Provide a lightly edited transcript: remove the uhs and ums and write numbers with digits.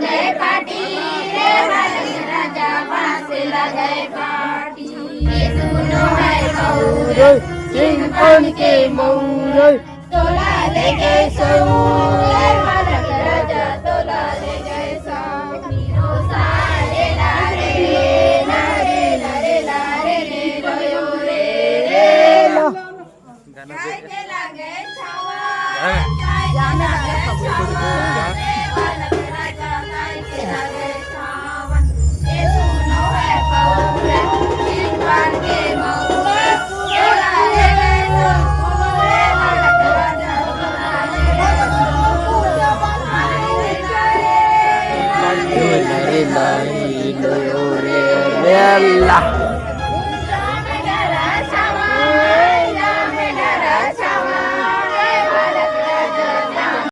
गए पाटी रे बालक राजा फांसी लगाए पाटी सुनो है गौर सिंह बन के मौर तोला ले गए सौ रे बालक राजा तोला ले गए सौ नीरो सारे लारे लारे लारे लारे रे रोयो रे रे काय के लागे छावा काय के लागे छावा रे बालक राजा काय के लागे छावा ये सुनो है गौर सिंह बन के मौर तोला ले गए सौ रे बालक राजा तोला ले गए सौ रे रे रे रे रे ला